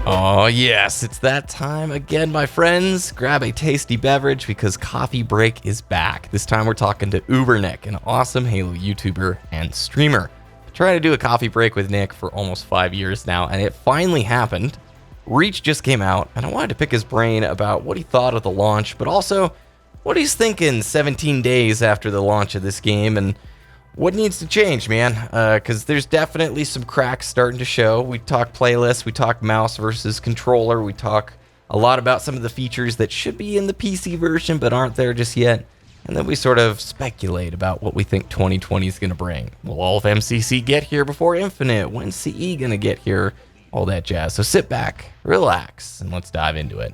Oh yes, it's that time again, my friends. Grab a tasty beverage because Coffee Break is back. This time we're talking to UberNick, an awesome Halo YouTuber and streamer. Been trying to do a coffee break with Nick for almost 5 years now, and it finally happened. Reach just came out, and I wanted to pick his brain about what he thought of the launch, but also what he's thinking 17 days after the launch of this game, and what needs to change, man? Because there's definitely some cracks starting to show. We talk playlists, we talk mouse versus controller, we talk a lot about some of the features that should be in the PC version but aren't there just yet. And then we sort of speculate about what we think 2020 is going to bring. Will all of MCC get here before Infinite? When's CE going to get here? All that jazz. So sit back, relax, and let's dive into it.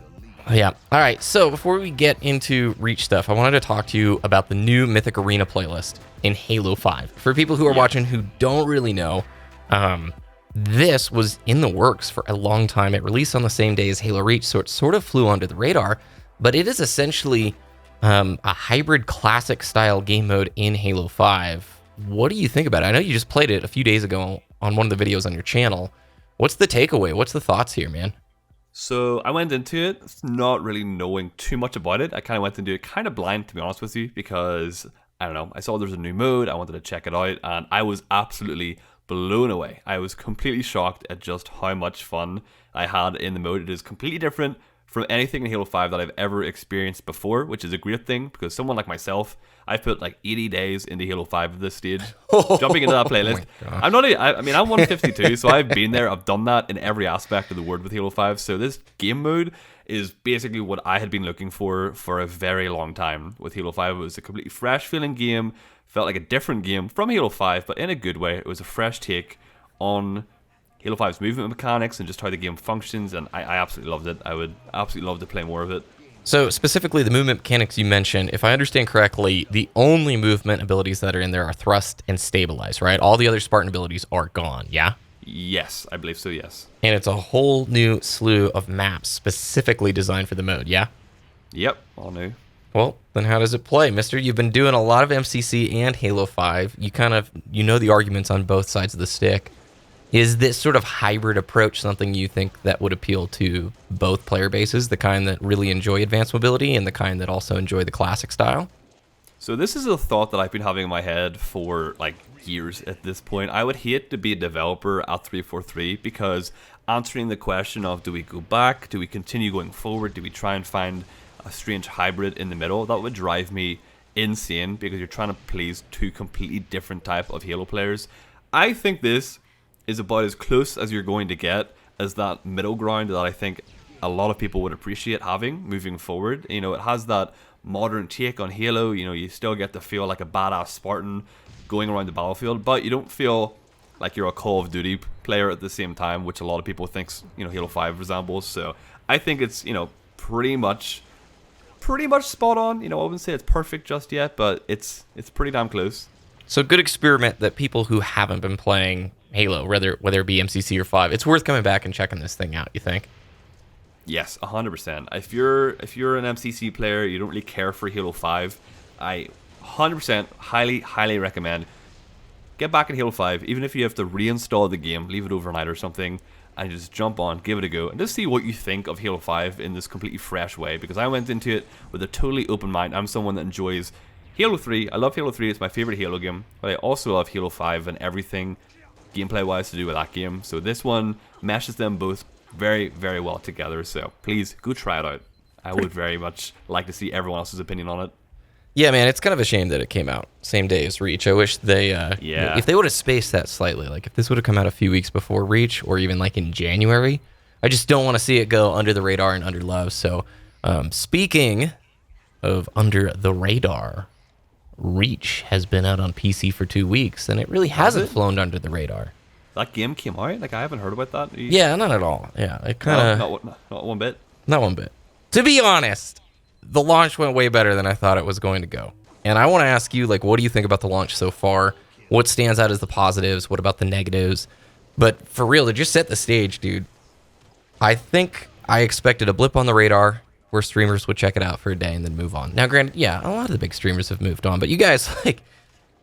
Yeah. All right. So before we get into Reach stuff, I wanted to talk to you about the new Mythic Arena playlist in Halo 5. For people who are watching who don't really know, this was in the works for a long time. It released on the same day as Halo Reach, so it sort of flew under the radar. But it is essentially a hybrid classic style game mode in Halo 5. What do you think about it? I know you just played it a few days ago on one of the videos on your channel. What's the takeaway? What's the thoughts here, man? So I went into it not really knowing too much about it. I kind of went into it kind of blind, to be honest with you, because, I don't know, I saw there's a new mode, I wanted to check it out, and I was absolutely blown away. I was completely shocked at just how much fun I had in the mode. It is completely different from anything in Halo 5 that I've ever experienced before, which is a great thing, because someone like myself, I've put like 80 days into Halo 5 at this stage, jumping into that playlist. I'm not, I mean, I'm 152, so I've been there, I've done that in every aspect of the word with Halo 5, so this game mode is basically what I had been looking for a very long time with Halo 5. It was a completely fresh feeling game, felt like a different game from Halo 5, but in a good way. It was a fresh take on Halo 5's movement mechanics and just how the game functions, and I absolutely loved it. I would absolutely love to play more of it. So specifically the movement mechanics you mentioned, if I understand correctly, the only movement abilities that are in there are thrust and stabilize, right? All the other Spartan abilities are gone, yeah? Yes, I believe so, yes. And it's a whole new slew of maps specifically designed for the mode, yeah? Yep, all new. Well, then how does it play, mister? You've been doing a lot of MCC and Halo 5. You know the arguments on both sides of the stick. Is this sort of hybrid approach something you think that would appeal to both player bases, the kind that really enjoy advanced mobility and the kind that also enjoy the classic style? So this is a thought that I've been having in my head for like years at this point. I would hate to be a developer at 343 because answering the question of do we go back, do we continue going forward, do we try and find a strange hybrid in the middle, that would drive me insane because you're trying to please two completely different type of Halo players. I think this is about as close as you're going to get as that middle ground that I think a lot of people would appreciate having moving forward. You know, it has that modern take on Halo. You know, you still get to feel like a badass Spartan going around the battlefield, but you don't feel like you're a Call of Duty player at the same time, which a lot of people thinks, you know, Halo 5 resembles. So I think it's, you know, pretty much spot on. You know, I wouldn't say it's perfect just yet, but it's pretty damn close. So good experiment that people who haven't been playing Halo, whether it be MCC or 5, it's worth coming back and checking this thing out, you think? Yes, 100%. If you're an MCC player, you don't really care for Halo 5, I 100% highly recommend get back in Halo 5, even if you have to reinstall the game, leave it overnight or something, and just jump on, give it a go, and just see what you think of Halo 5 in this completely fresh way, because I went into it with a totally open mind. I'm someone that enjoys Halo 3. I love Halo 3, it's my favorite Halo game, but I also love Halo 5 and everything gameplay wise to do with that game. So this one meshes them both very, very well together. So please go try it out. I would very much like to see everyone else's opinion on it. Yeah, man, it's kind of a shame that it came out same day as Reach. I wish they, if they would have spaced that slightly, like if this would have come out a few weeks before Reach or even like in January, I just don't want to see it go under the radar and under love. So speaking of under the radar, Reach has been out on PC for 2 weeks, and it really hasn't flown under the radar. That game came out? Like, I haven't heard about that. Yeah, not at all. Yeah, it kind of... Not one bit? Not one bit. To be honest, the launch went way better than I thought it was going to go. And I want to ask you, like, what do you think about the launch so far? What stands out as the positives? What about the negatives? But for real, to just set the stage, dude, I think I expected a blip on the radar where streamers would check it out for a day and then move on. Now, granted, yeah, a lot of the big streamers have moved on, but you guys, like,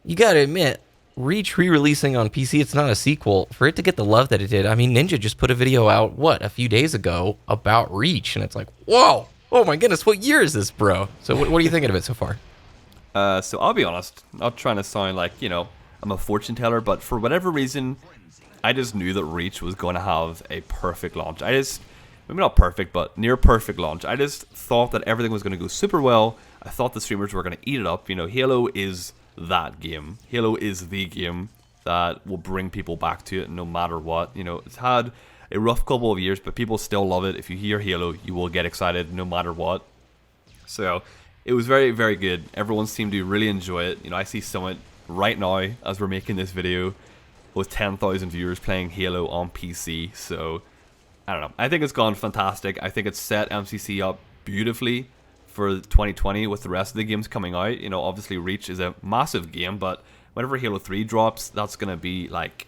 you got to admit, Reach re-releasing on PC, it's not a sequel. For it to get the love that it did, I mean, Ninja just put a video out, a few days ago about Reach, and it's like, whoa, oh my goodness, what year is this, bro? So what are you thinking of it so far? So I'll be honest, not trying to sound like, I'm a fortune teller, but for whatever reason, I just knew that Reach was going to have a perfect launch. Maybe not perfect, but near perfect launch. I just thought that everything was going to go super well. I thought the streamers were going to eat it up. Halo is that game. Halo is the game that will bring people back to it no matter what. It's had a rough couple of years, but people still love it. If you hear Halo, you will get excited no matter what. So it was very, very good. Everyone seemed to really enjoy it. I see someone right now as we're making this video with 10,000 viewers playing Halo on PC. So I don't know. I think it's gone fantastic. I think it's set MCC up beautifully for 2020 with the rest of the games coming out. Obviously Reach is a massive game, but whenever Halo 3 drops, that's going to be like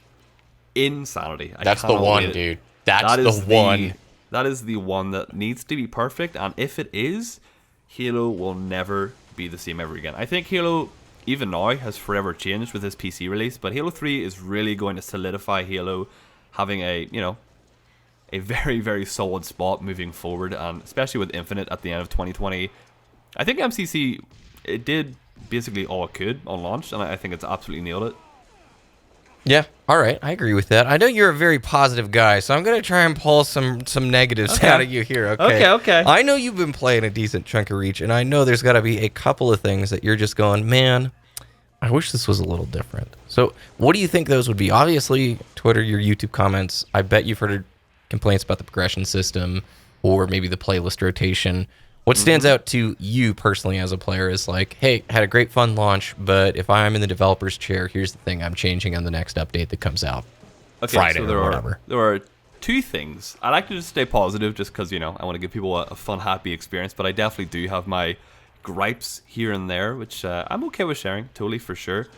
insanity. That's the one, dude. That's the one. That is the one that needs to be perfect, and if it is, Halo will never be the same ever again. I think Halo, even now, has forever changed with this PC release, but Halo 3 is really going to solidify Halo having a very, very solid spot moving forward, and especially with Infinite at the end of 2020. I think MCC, it did basically all it could on launch, and I think it's absolutely nailed it. Yeah, all right, I agree with that. I know you're a very positive guy, so I'm going to try and pull some negatives out of you here, Okay. I know you've been playing a decent chunk of Reach, and I know there's got to be a couple of things that you're just going, man, I wish this was a little different. So what do you think those would be? Obviously, Twitter, your YouTube comments, I bet you've heard complaints about the progression system or maybe the playlist rotation. What stands out to you personally as a player is like, hey, had a great fun launch, but if I'm in the developer's chair, here's the thing I'm changing on the next update that comes out Friday or whatever. There are two things. I like to just stay positive just because, I want to give people a fun, happy experience, but I definitely do have my gripes here and there, which I'm okay with sharing, totally, for sure.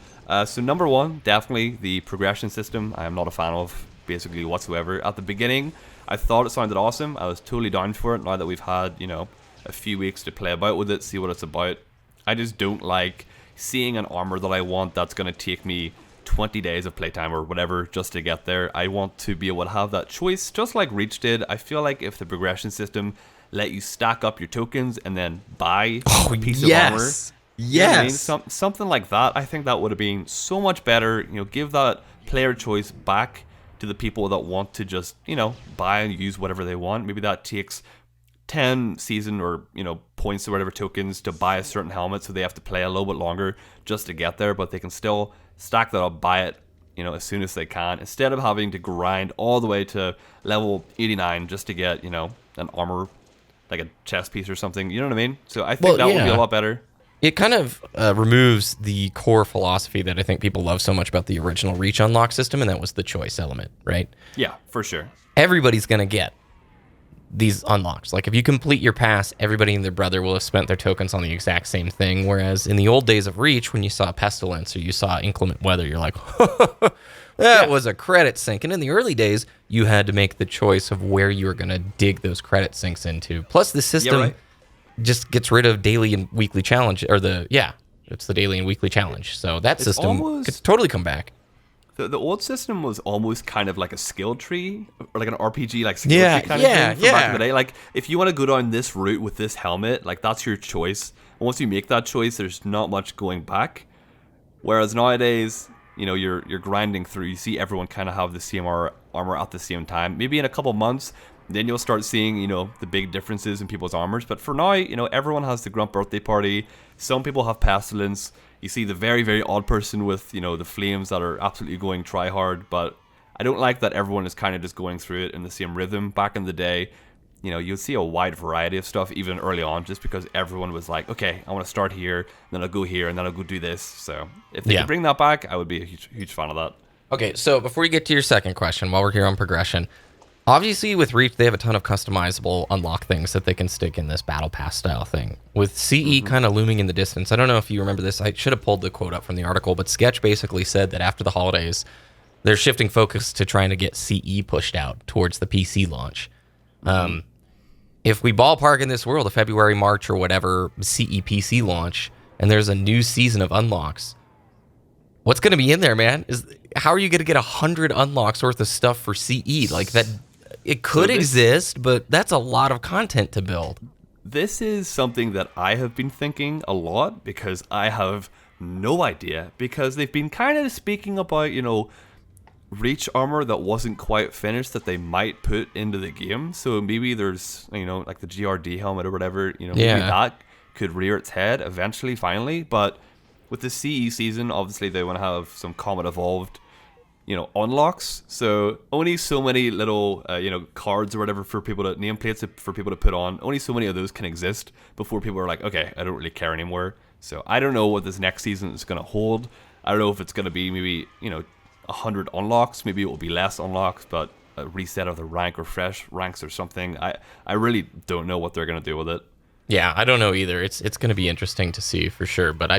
So number one, definitely the progression system. I am not a fan of basically whatsoever. At the beginning, I thought it sounded awesome. I was totally down for it. Now that we've had, a few weeks to play about with it, see what it's about, I just don't like seeing an armor that I want that's going to take me 20 days of playtime or whatever just to get there. I want to be able to have that choice, just like Reach did. I feel like if the progression system let you stack up your tokens and then buy a piece of armor, something like that, I think that would have been so much better. Give that player choice back to the people that want to just, buy and use whatever they want. Maybe that takes 10 season or points or whatever tokens to buy a certain helmet, so they have to play a little bit longer just to get there, but they can still stack that up, buy it as soon as they can, instead of having to grind all the way to level 89 just to get an armor, like a chest piece or something. You know what I mean? So I think that would be a lot better. It kind of removes the core philosophy that I think people love so much about the original Reach unlock system, and that was the choice element, right? Yeah, for sure. Everybody's going to get these unlocks. Like if you complete your pass, everybody and their brother will have spent their tokens on the exact same thing. Whereas in the old days of Reach, when you saw pestilence or you saw inclement weather, you're like, that was a credit sink. And in the early days, you had to make the choice of where you were going to dig those credit sinks into. Plus the system just gets rid of daily and weekly challenge, or it's the daily and weekly challenge. So that system could totally come back. The old system was almost kind of like a skill tree, or like an RPG, like skill tree kind of thing from back in the day. Like, if you want to go down this route with this helmet, like, that's your choice. And once you make that choice, there's not much going back. Whereas nowadays, you're grinding through. You see everyone kind of have the same armor at the same time. Maybe in a couple months, then you'll start seeing, the big differences in people's armors. But for now, everyone has the Grunt birthday party. Some people have pestilence. You see the very, very odd person with, the flames that are absolutely going try hard. But I don't like that everyone is kind of just going through it in the same rhythm. Back in the day, you'd see a wide variety of stuff even early on, just because everyone was like, okay, I want to start here, then I'll go here, and then I'll go do this. So if they could bring that back, I would be a huge, huge fan of that. Okay, so before you get to your second question, while we're here on progression, obviously with Reach, they have a ton of customizable unlock things that they can stick in this battle pass style thing. With CE kind of looming in the distance, I don't know if you remember this, I should have pulled the quote up from the article, but Sketch basically said that after the holidays, they're shifting focus to trying to get CE pushed out towards the PC launch. If we ballpark in this world, a February, March, or whatever CE PC launch, and there's a new season of unlocks, What's going to be in there, man? Is how are you going to get 100 unlocks worth of stuff for CE? Like that, it could exist, but that's a lot of content to build. This is something that I have been thinking a lot because I have no idea, because they've been kind of speaking about, reach armor that wasn't quite finished that they might put into the game. So maybe there's, like the GRD helmet or whatever, maybe that could rear its head eventually, finally. But with the CE season, obviously they want to have some Comet Evolved, unlocks. So only so many little, cards or whatever for people to, nameplates for people to put on. Only so many of those can exist before people are like, okay, I don't really care anymore. So I don't know what this next season is going to hold. I don't know if it's going to be maybe, 100 unlocks. Maybe it will be less unlocks, but a reset of the rank or fresh ranks or something. I really don't know what they're going to do with it. Yeah, I don't know either. It's going to be interesting to see for sure, but I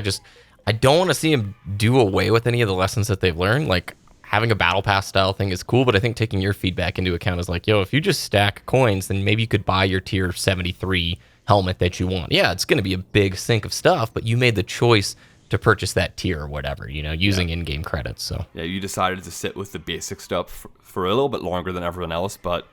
don't want to see them do away with any of the lessons that they've learned. Like, having a battle pass style thing is cool, but I think taking your feedback into account is like, if you just stack coins, then maybe you could buy your tier 73 helmet that you want. Yeah, it's going to be a big sink of stuff, but you made the choice to purchase that tier or whatever, using in-game credits. So yeah, you decided to sit with the basic stuff for a little bit longer than everyone else, but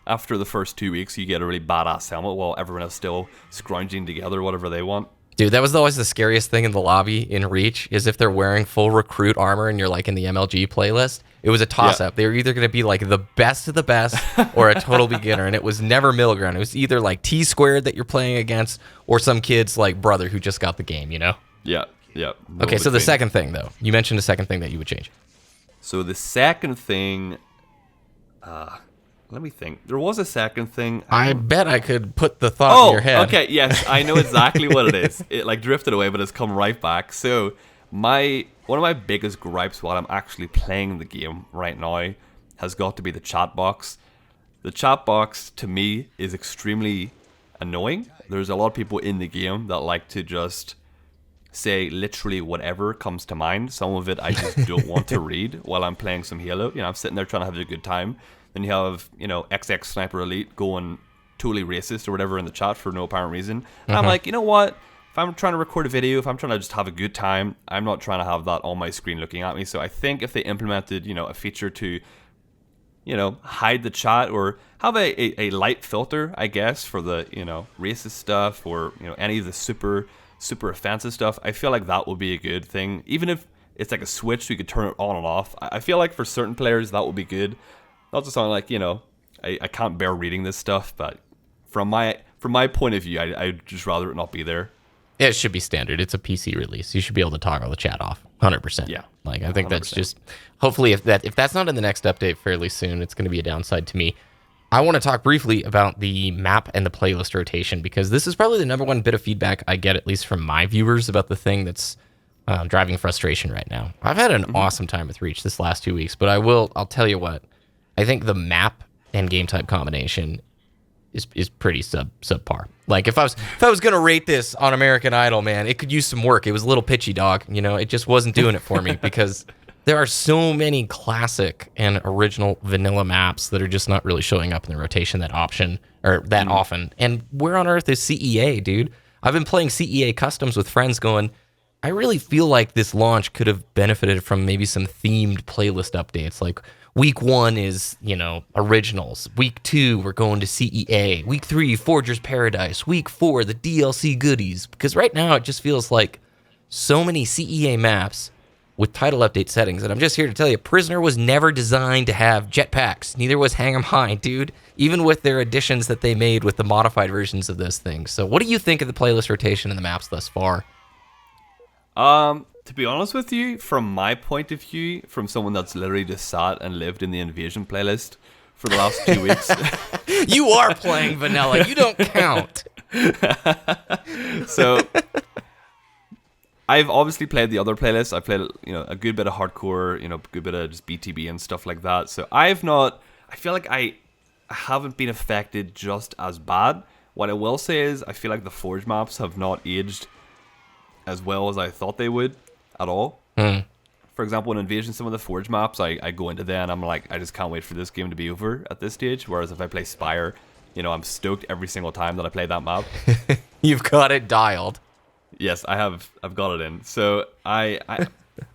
after the first 2 weeks, you get a really badass helmet while everyone else still scrounging together whatever they want. Dude, that was always the scariest thing in the lobby in Reach, is if they're wearing full recruit armor and you're like in the MLG playlist. It was a toss-up. They were either going to be like the best of the best or a total beginner, and it was never middle ground. It was either like T-squared that you're playing against or some kid's like brother who just got the game, Yeah. No okay, so the second thing, though. You mentioned the second thing that you would change. So the second thing... let me think. There was a second thing. I bet I could put the thought in your head. Okay, yes, I know exactly what it is. It like drifted away, but it's come right back. So one of my biggest gripes while I'm actually playing the game right now has got to be the chat box. The chat box, to me, is extremely annoying. There's a lot of people in the game that like to just say literally whatever comes to mind. Some of it I just don't want to read while I'm playing some Halo. I'm sitting there trying to have a good time. Then you have, XX Sniper Elite going totally racist or whatever in the chat for no apparent reason. And I'm like, you know what? If I'm trying to record a video, if I'm trying to just have a good time, I'm not trying to have that on my screen looking at me. So I think if they implemented, a feature to, hide the chat or have a light filter, I guess, for the, racist stuff or, any of the super offensive stuff, I feel like that would be a good thing. Even if it's like a switch so you could turn it on and off. I feel like for certain players that would be good. Not to sound like, I can't bear reading this stuff, but from my point of view, I'd just rather it not be there. It should be standard. It's a PC release. You should be able to toggle the chat off 100%. Yeah. Like, I think 100%. that's just, hopefully if that's not in the next update fairly soon, it's going to be a downside to me. I want to talk briefly about the map and the playlist rotation, because this is probably the number one bit of feedback I get, at least from my viewers, about the thing that's driving frustration right now. I've had an awesome time with Reach this last 2 weeks, but I'll tell you what, I think the map and game type combination is pretty subpar. Like, if I was gonna rate this on American Idol, man, it could use some work. It was a little pitchy, dog. It just wasn't doing it for me because there are so many classic and original vanilla maps that are just not really showing up in the rotation that often. And where on earth is CEA, dude? I've been playing CEA customs with friends going, I really feel like this launch could have benefited from maybe some themed playlist updates. Like, week 1 is, originals. Week 2, we're going to CEA. Week 3, Forger's Paradise. Week 4, the DLC goodies. Because right now it just feels like so many CEA maps with title update settings. And I'm just here to tell you, Prisoner was never designed to have jetpacks. Neither was Hang 'em High, dude. Even with their additions that they made with the modified versions of those things. So what do you think of the playlist rotation and the maps thus far? To be honest with you, from my point of view, from someone that's literally just sat and lived in the Invasion playlist for the last 2 weeks. You are playing vanilla. You don't count. So, I've obviously played the other playlists. I played, a good bit of hardcore, a good bit of just BTB and stuff like that. So I feel like I haven't been affected just as bad. What I will say is, I feel like the Forge maps have not aged as well as I thought they would at all. For example, in Invasion, some of the Forge maps, I go into there and I'm like, I just can't wait for this game to be over at this stage. Whereas if I play Spire, I'm stoked every single time that I play that map. You've got it dialed. Yes, I've got it in. So I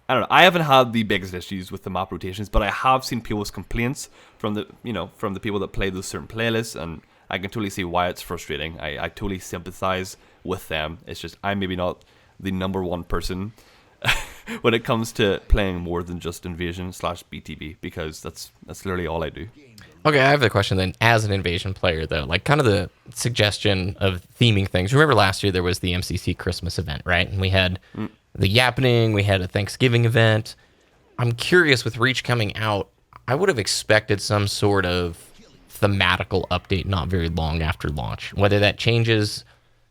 I don't know. I haven't had the biggest issues with the map rotations, but I have seen people's complaints from the people that play those certain playlists, and I can totally see why it's frustrating. I totally sympathize with them. It's just I'm maybe not the number one person when it comes to playing more than just Invasion/BTB, because that's literally all I do. Okay, I have a question then. As an Invasion player, though, like kind of the suggestion of theming things. Remember last year there was the MCC Christmas event, right? And we had the Yappening, we had a Thanksgiving event. I'm curious, with Reach coming out, I would have expected some sort of thematical update not very long after launch. Whether that changes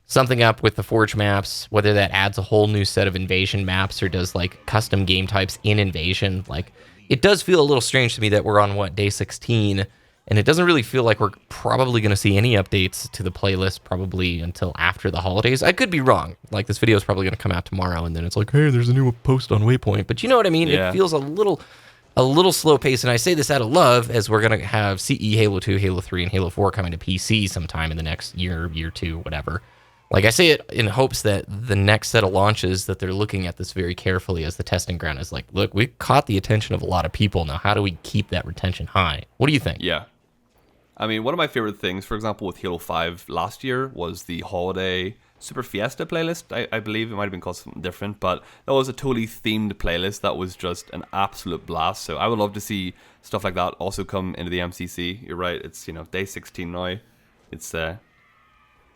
something up with the Forge maps, whether that adds a whole new set of Invasion maps or does like custom game types in Invasion. Like, it does feel a little strange to me that we're on, day 16, and it doesn't really feel like we're probably going to see any updates to the playlist probably until after the holidays. I could be wrong. Like, this video is probably going to come out tomorrow, and then it's like, hey, there's a new post on Waypoint. But you know what I mean? Yeah. It feels a little slow paced, and I say this out of love, as we're going to have CE, Halo 2, Halo 3, and Halo 4 coming to PC sometime in the next year, two, whatever. Like, I say it in hopes that the next set of launches, that they're looking at this very carefully as the testing ground is like, look, we caught the attention of a lot of people. Now, how do we keep that retention high? What do you think? Yeah. I mean, one of my favorite things, for example, with Halo 5 last year was the Holiday Super Fiesta playlist. I believe it might have been called something different, but that was a totally themed playlist that was just an absolute blast. So I would love to see stuff like that also come into the MCC. You're right, it's day 16 now. It's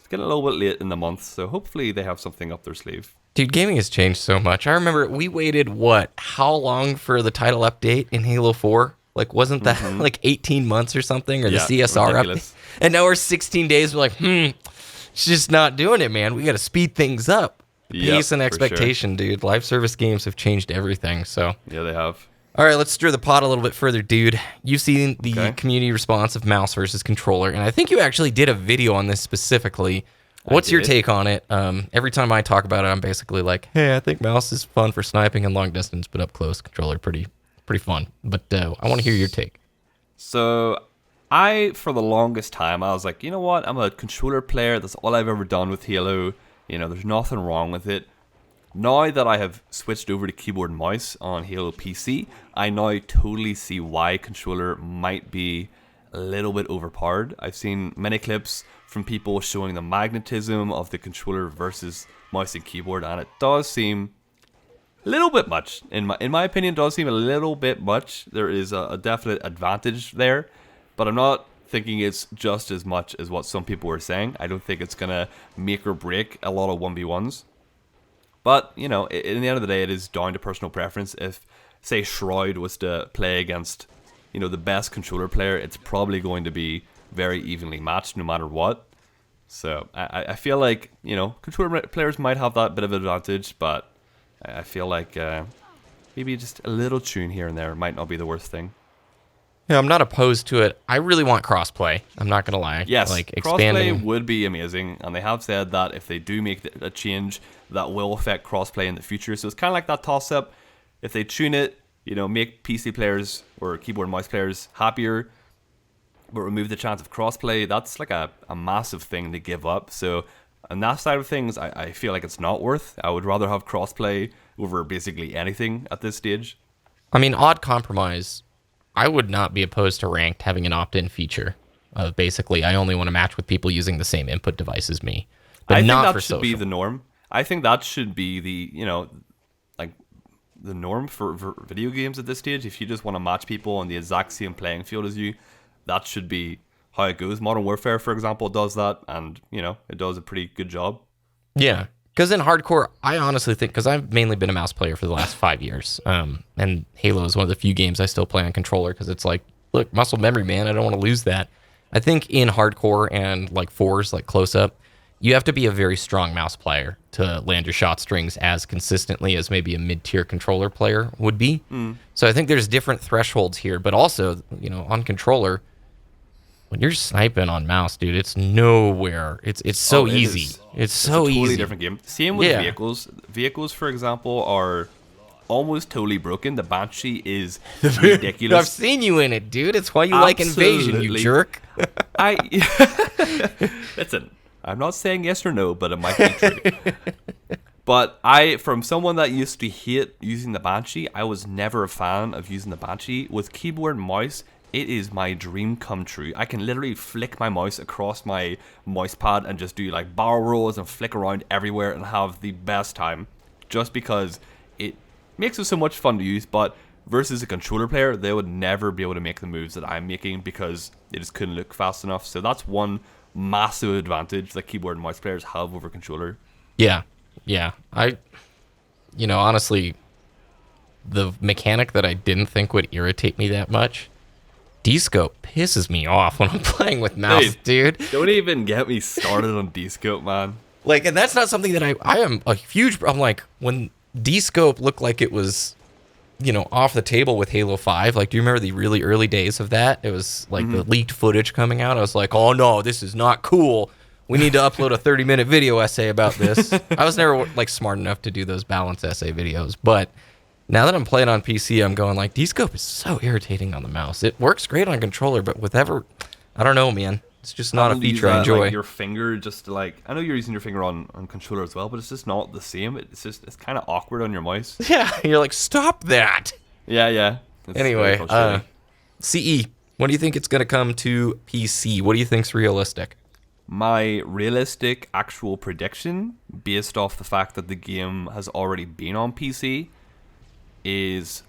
getting a little bit late in the month, so hopefully they have something up their sleeve. Dude, gaming has changed so much. I remember we waited, how long for the title update in Halo 4? Like, wasn't that like 18 months or something? Or the CSR ridiculous. update? And now we're 16 days, we're like, it's just not doing it, man. We got to speed things up. Pace and expectation, dude. Live service games have changed everything, so. Yeah, they have. All right, let's stir the pot a little bit further, dude. You've seen the community response of mouse versus controller, and I think you actually did a video on this specifically. What's your take on it? Every time I talk about it, I'm basically like, hey, I think mouse is fun for sniping and long distance, but up close, controller pretty fun. But I want to hear your take. So for the longest time, I was like, you know what? I'm a controller player. That's all I've ever done with Halo. There's nothing wrong with it. Now that I have switched over to keyboard and mouse on Halo PC, I now totally see why controller might be a little bit overpowered. I've seen many clips from people showing the magnetism of the controller versus mouse and keyboard, and it does seem a little bit much. In my opinion, it does seem a little bit much. There is a definite advantage there, but I'm not thinking it's just as much as what some people were saying. I don't think it's going to make or break a lot of 1v1s. But, in the end of the day, it is down to personal preference. If, say, Shroud was to play against, the best controller player, it's probably going to be very evenly matched no matter what. So, I feel like, controller players might have that bit of advantage, but I feel like maybe just a little tune here and there might not be the worst thing. Yeah, I'm not opposed to it. I really want crossplay. I'm not going to lie. Yes, like expanding... crossplay would be amazing, and they have said that if they do make a change, that will affect crossplay in the future. So it's kind of like that toss-up. If they tune it, make PC players or keyboard and mouse players happier, but remove the chance of crossplay, that's like a massive thing to give up. So on that side of things, I feel like it's not worth. I would rather have crossplay over basically anything at this stage. I mean, odd compromise... I would not be opposed to ranked having an opt-in feature of basically I only want to match with people using the same input device as me. But I think not that for should social. be the norm. I think that should be the the norm for video games at this stage. If you just want to match people on the exact same playing field as you, that should be how it goes. Modern Warfare, for example, does that, and it does a pretty good job. Yeah. Because in hardcore, I honestly think, because I've mainly been a mouse player for the last 5 years, and Halo is one of the few games I still play on controller, because it's like, look, muscle memory, man, I don't want to lose that. I think in hardcore and like fours, like close-up, you have to be a very strong mouse player to land your shot strings as consistently as maybe a mid-tier controller player would be. So I think there's different thresholds here, but also, on controller, when you're sniping on mouse, dude, it's nowhere. It's so easy. It's so easy. Totally different game. Same with vehicles. Vehicles, for example, are almost totally broken. The Banshee is ridiculous. I've seen you in it, dude. It's why you like Invasion, you jerk. Listen, I'm not saying yes or no, but it might be true. But from someone that used to hate using the Banshee, I was never a fan of using the Banshee. With keyboard and mouse, it is my dream come true. I can literally flick my mouse across my mouse pad and just do like barrel rolls and flick around everywhere and have the best time. Just because it makes it so much fun to use, but versus a controller player, they would never be able to make the moves that I'm making because they just couldn't look fast enough. So that's one massive advantage that keyboard and mouse players have over controller. Yeah. Honestly, the mechanic that I didn't think would irritate me that much, D-scope pisses me off when I'm playing with mouse, dude. Don't even get me started on D-scope, man. Like, and that's not something that I am a huge, I'm like, when D-scope looked like it was, off the table with Halo 5, like, do you remember the really early days of that? It was like the leaked footage coming out. I was like, oh no, this is not cool. We need to upload a 30-minute video essay about this. I was never like smart enough to do those balance essay videos, but now that I'm playing on PC, I'm going like, D-scope is so irritating on the mouse. It works great on controller, but I don't know, man. It's just not a feature I enjoy. Like, your finger just like, I know you're using your finger on controller as well, but it's just not the same. It's kind of awkward on your mouse. Yeah, you're like, stop that. Yeah. Anyway, CE, when do you think it's going to come to PC? What do you think's realistic? My realistic actual prediction, based off the fact that the game has already been on PC, is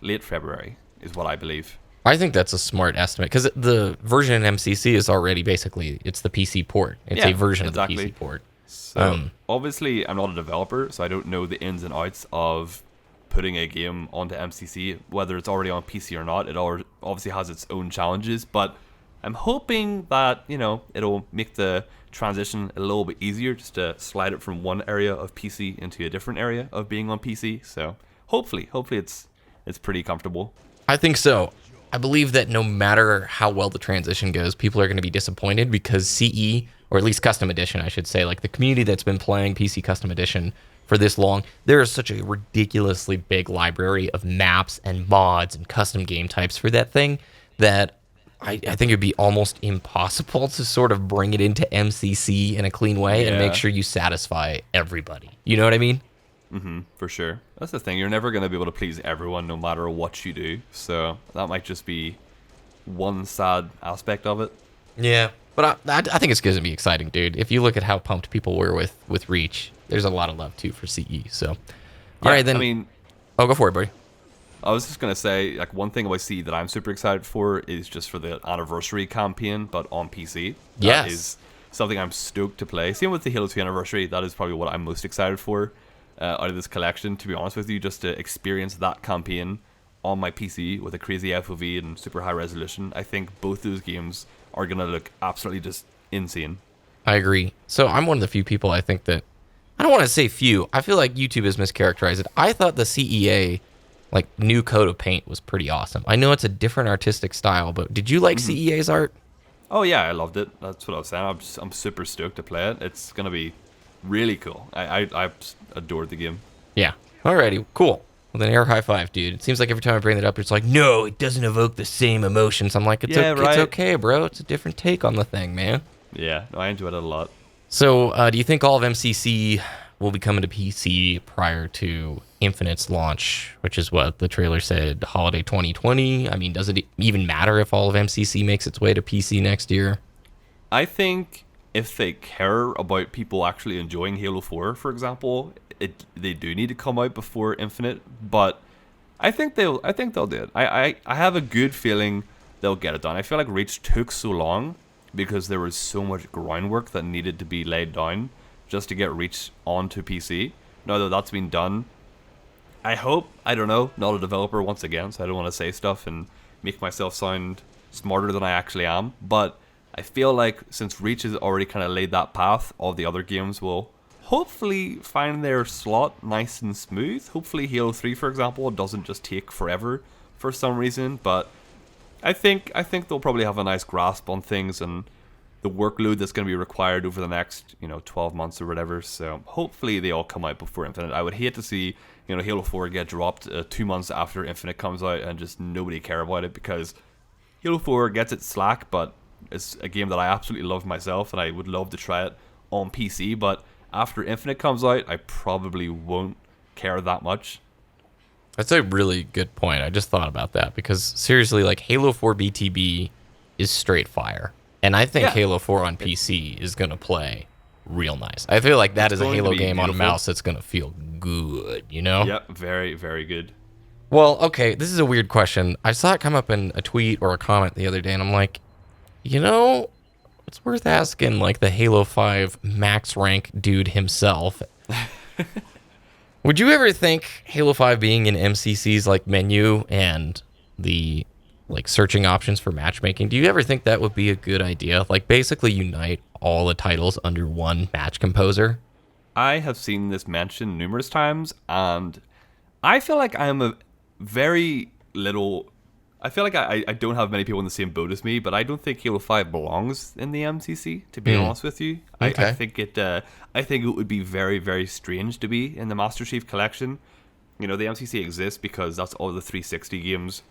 late February, is what I believe. I think that's a smart estimate because the version in MCC is already basically, it's the PC port. It's a version of the PC port. So obviously, I'm not a developer, so I don't know the ins and outs of putting a game onto MCC, whether it's already on PC or not. It obviously has its own challenges, but I'm hoping that, it'll make the transition a little bit easier just to slide it from one area of PC into a different area of being on PC. So hopefully it's pretty comfortable. I think so. I believe that no matter how well the transition goes, people are going to be disappointed because CE, or at least Custom Edition, I should say, like the community that's been playing PC Custom Edition for this long, there is such a ridiculously big library of maps and mods and custom game types for that thing that I think it'd be almost impossible to sort of bring it into MCC in a clean way and make sure you satisfy everybody. You know what I mean? For sure. That's the thing. You're never going to be able to please everyone no matter what you do. So that might just be one sad aspect of it. Yeah. But I think it's going to be exciting, dude. If you look at how pumped people were with Reach, there's a lot of love, too, for CE. So, all right, then. I mean... Oh, go for it, buddy. I was just going to say, like, one thing about CE that I'm super excited for is just for the anniversary campaign, but on PC. That is something I'm stoked to play. Same with the Halo 2 anniversary. That is probably what I'm most excited for. Out of this collection, to be honest with you, just to experience that campaign on my PC with a crazy FOV and super high resolution. I think both those games are going to look absolutely just insane. I agree. So I'm one of the few people I think that, I don't want to say few, I feel like YouTube has mischaracterized it. I thought the CEA, like, new coat of paint was pretty awesome. I know it's a different artistic style, but did you like CEA's art? Oh yeah, I loved it. That's what I was saying. I'm super stoked to play it. It's going to be really cool. I adored the game. Yeah. Alrighty. Cool. Well, then air high five, dude. It seems like every time I bring that up, it's like, no, it doesn't evoke the same emotions. I'm like, it's okay, bro. It's a different take on the thing, man. Yeah. No, I enjoyed it a lot. So, do you think all of MCC will be coming to PC prior to Infinite's launch, which is what the trailer said, holiday 2020? I mean, does it even matter if all of MCC makes its way to PC next year? I think if they care about people actually enjoying Halo 4, for example, they do need to come out before Infinite, but I think they'll do it. I have a good feeling they'll get it done. I feel like Reach took so long because there was so much groundwork that needed to be laid down just to get Reach onto PC. Now that that's been done, I hope, I don't know, not a developer once again, so I don't want to say stuff and make myself sound smarter than I actually am, but I feel like since Reach has already kind of laid that path, all the other games will hopefully find their slot nice and smooth. Hopefully Halo 3, for example, doesn't just take forever for some reason, but I think they'll probably have a nice grasp on things and the workload that's going to be required over the next 12 months or whatever. So hopefully they all come out before Infinite. I would hate to see Halo 4 get dropped 2 months after Infinite comes out and just nobody care about it, because Halo 4 gets its slack, but it's a game that I absolutely love myself and I would love to try it on PC, but After Infinite comes out, I probably won't care that much. That's a really good point. I just thought about that because seriously, like Halo 4 BTB is straight fire. And I think Yeah. Halo 4 on PC is going to play real nice. I feel like that is a going to Halo be game on a beautiful. mouse that's going to feel good, you know? Yep, very, very good. Well, okay, this is a weird question. I saw it come up in a tweet or a comment the other day, and I'm like, you know, it's worth asking, like, the Halo 5 max rank dude himself. Would you ever think Halo 5 being in MCC's like menu and the like searching options for matchmaking, do you ever think that would be a good idea? Like basically unite all the titles under one match composer? I have seen this mentioned numerous times, and I feel like I'm a very little. I feel like I don't have many people in the same boat as me, but I don't think Halo 5 belongs in the MCC, to be honest with you. Okay. I think it would be very, very strange to be in the Master Chief Collection. You know, the MCC exists because that's all the 360 games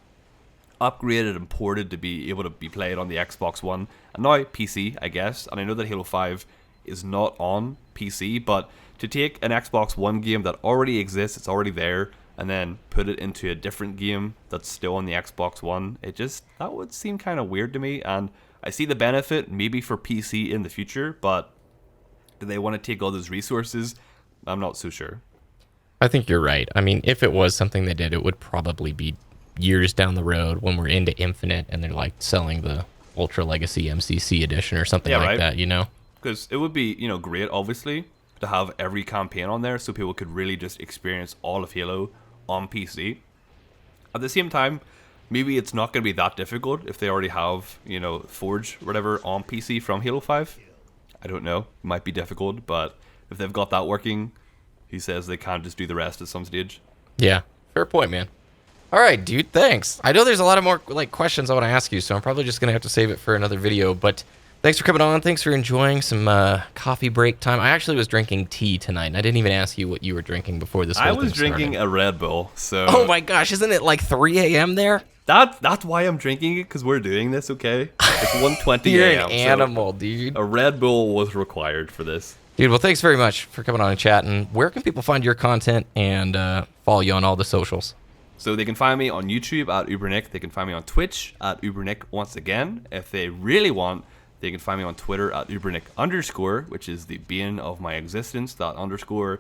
upgraded and ported to be able to be played on the Xbox One and now PC, I guess. And I know that Halo 5 is not on PC, but to take an Xbox One game that already exists, it's already there, and then put it into a different game that's still on the Xbox One, that would seem kind of weird to me. And I see the benefit maybe for PC in the future, but do they want to take all those resources? I'm not so sure. I think you're right. I mean, if it was something they did, it would probably be years down the road when we're into Infinite and they're like selling the Ultra Legacy MCC edition or something like right. that, you know? Because it would be, great, obviously, to have every campaign on there so people could really just experience all of Halo on PC. At the same time, maybe it's not going to be that difficult if they already have, Forge or whatever on PC from Halo 5. I don't know. It might be difficult, but if they've got that working, he says they can't just do the rest at some stage. Yeah, fair point, man. All right, dude, thanks. I know there's a lot of more like questions I want to ask you, so I'm probably just going to have to save it for another video, but thanks for coming on. Thanks for enjoying some coffee break time. I actually was drinking tea tonight, and I didn't even ask you what you were drinking before this whole I thing was drinking started. a Red Bull, so... Oh my gosh, isn't it like 3 a.m. there? That's why I'm drinking it, because we're doing this, okay? It's 1:20 You're a.m. an animal, dude. A Red Bull was required for this. Dude, well, thanks very much for coming on and chatting. Where can people find your content and follow you on all the socials? So they can find me on YouTube at UberNick. They can find me on Twitch at UberNick once again. If they really want, they can find me on Twitter at UberNick_, which is the bane of my existence. That underscore,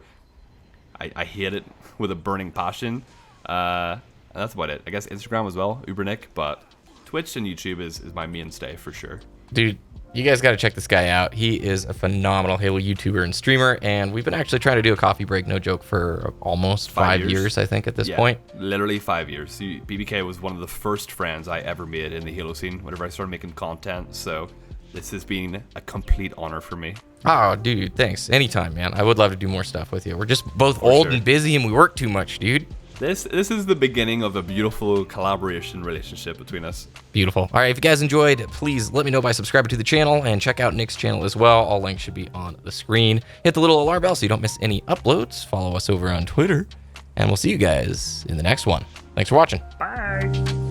I hate it with a burning passion. And that's about it. I guess Instagram as well, UberNick, but Twitch and YouTube is my mainstay for sure. Dude, you guys got to check this guy out. He is a phenomenal Halo YouTuber and streamer, and we've been actually trying to do a coffee break, no joke, for almost 5 years, I think, at this point. Literally 5 years. See, BBK was one of the first friends I ever made in the Halo scene whenever I started making content, so this has been a complete honor for me. Oh, dude, thanks. Anytime, man. I would love to do more stuff with you. We're just both old and busy, and we work too much, dude. This is the beginning of a beautiful collaboration relationship between us. Beautiful. All right, if you guys enjoyed, please let me know by subscribing to the channel and check out Nick's channel as well. All links should be on the screen. Hit the little alarm bell so you don't miss any uploads. Follow us over on Twitter, and we'll see you guys in the next one. Thanks for watching. Bye.